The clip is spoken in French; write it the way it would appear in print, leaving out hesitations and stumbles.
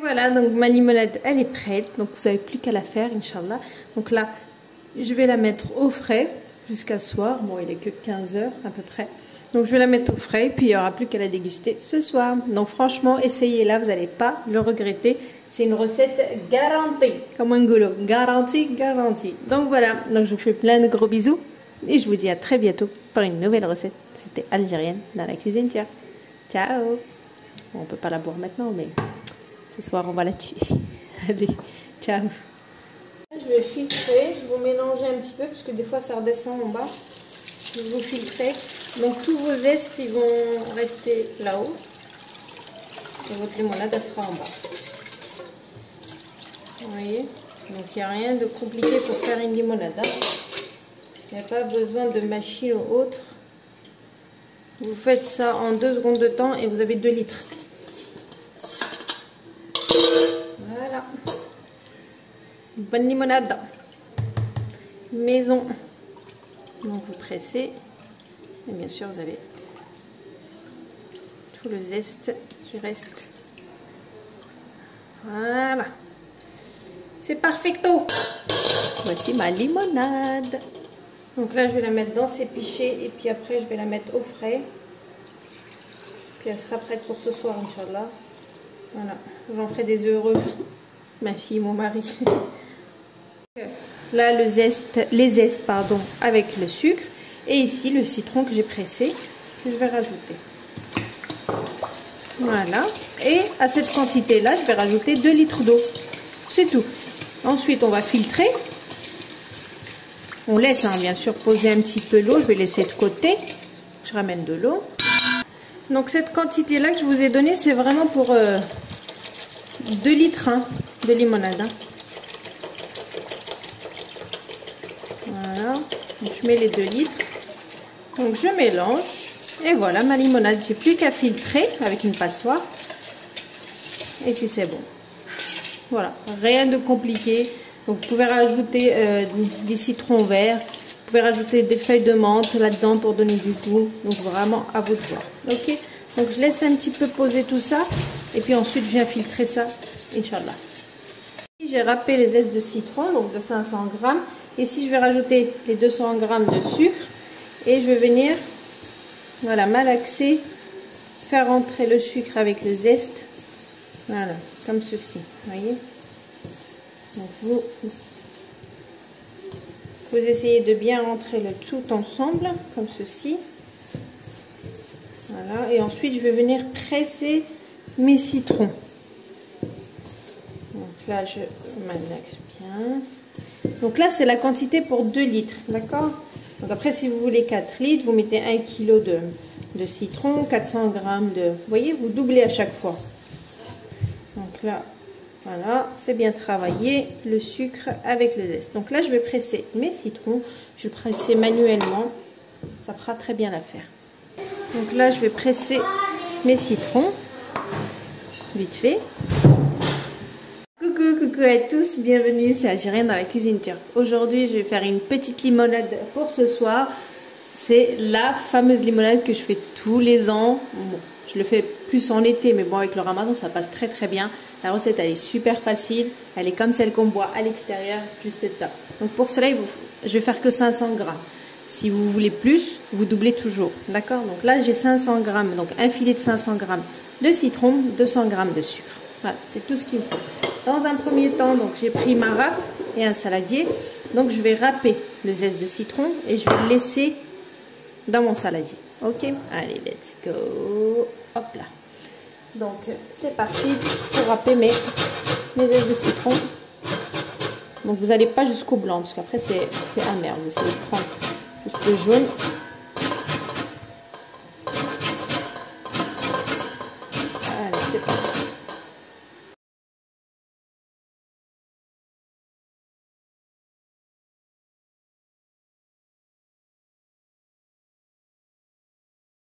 Voilà, donc ma limonade, elle est prête. Donc vous n'avez plus qu'à la faire, Inch'Allah. Donc là, je vais la mettre au frais jusqu'à ce soir. Bon, il est que 15 h à peu près. Donc je vais la mettre au frais, puis il n'y aura plus qu'à la déguster ce soir. Donc franchement, essayez-la, vous n'allez pas le regretter. C'est une recette garantie, comme un goulot. Garantie, garantie. Donc voilà, donc je vous fais plein de gros bisous. Et je vous dis à très bientôt pour une nouvelle recette. C'était algérienne dans la cuisine, tiens. Ciao. Bon, on peut pas la boire maintenant, mais ce soir, on va la tuer. Allez, ciao. Je vais filtrer, je vais vous mélanger un petit peu, parce que des fois, ça redescend en bas. Je vais vous filtrer. Donc, tous vos zestes, ils vont rester là-haut. Et votre limonade, elle sera en bas. Vous voyez? Donc, il n'y a rien de compliqué pour faire une limonade. Hein. Il n'y a pas besoin de machine ou autre. Vous faites ça en 2 secondes de temps et vous avez 2 litres. Voilà. Une bonne limonade. Maison. Donc vous pressez. Et bien sûr vous avez tout le zeste qui reste. Voilà. C'est perfecto. Voici ma limonade. Donc là je vais la mettre dans ses pichets et puis après je vais la mettre au frais. Puis elle sera prête pour ce soir, Inch'Allah. Voilà, j'en ferai des heureux, ma fille, mon mari. Là les zestes pardon, avec le sucre. Et ici le citron que j'ai pressé, que je vais rajouter. Voilà. Et à cette quantité là, je vais rajouter 2 litres d'eau. C'est tout. Ensuite on va filtrer. On laisse hein, bien sûr poser un petit peu l'eau, je vais laisser de côté. Je ramène de l'eau. Donc cette quantité là que je vous ai donnée, c'est vraiment pour 2 litres hein, de limonade. Hein. Voilà, donc, je mets les 2 litres. Donc je mélange et voilà ma limonade. J'ai plus qu'à filtrer avec une passoire. Et puis c'est bon. Voilà, rien de compliqué. Donc vous pouvez rajouter des citrons verts, vous pouvez rajouter des feuilles de menthe là-dedans pour donner du goût. Donc vraiment à vous de voir. Ok, donc je laisse un petit peu poser tout ça et puis ensuite je viens filtrer ça, Inch'Allah. J'ai râpé les zestes de citron, donc de 500 grammes. Ici je vais rajouter les 200 grammes de sucre et je vais venir voilà, malaxer, faire rentrer le sucre avec le zeste. Voilà, comme ceci, voyez. Donc vous essayez de bien rentrer le tout ensemble, comme ceci. Voilà, et ensuite je vais venir presser mes citrons. Donc là je malaxe bien. Donc là c'est la quantité pour 2 litres, d'accord? Donc après si vous voulez 4 litres, vous mettez 1 kg de citron, 400 grammes de... Vous voyez, vous doublez à chaque fois. Donc là... Voilà, c'est bien travaillé le sucre avec le zeste. Donc là, je vais presser mes citrons. Je vais presser manuellement. Ça fera très bien l'affaire. Donc là, je vais presser mes citrons. Vite fait. Coucou, coucou à tous. Bienvenue, c'est Algérienne dans la cuisine turque. Aujourd'hui, je vais faire une petite limonade pour ce soir. C'est la fameuse limonade que je fais tous les ans. Bon, je le fais plus en été, mais bon, avec le ramadan, ça passe très très bien. La recette, elle est super facile. Elle est comme celle qu'on boit à l'extérieur, juste top. Donc pour cela, je vais faire que 500 grammes. Si vous voulez plus, vous doublez toujours. D'accord? Donc là, j'ai 500 grammes, donc un filet de 500 grammes de citron, 200 grammes de sucre. Voilà, c'est tout ce qu'il me faut. Dans un premier temps, donc j'ai pris ma râpe et un saladier. Donc je vais râper le zeste de citron et je vais le laisser dans mon saladier. Ok? Allez, let's go. Hop là. Donc c'est parti pour râper mes zestes de citron. Donc vous n'allez pas jusqu'au blanc parce qu'après c'est amer. Vous essayez de prendre juste le jaune. Allez, c'est parti.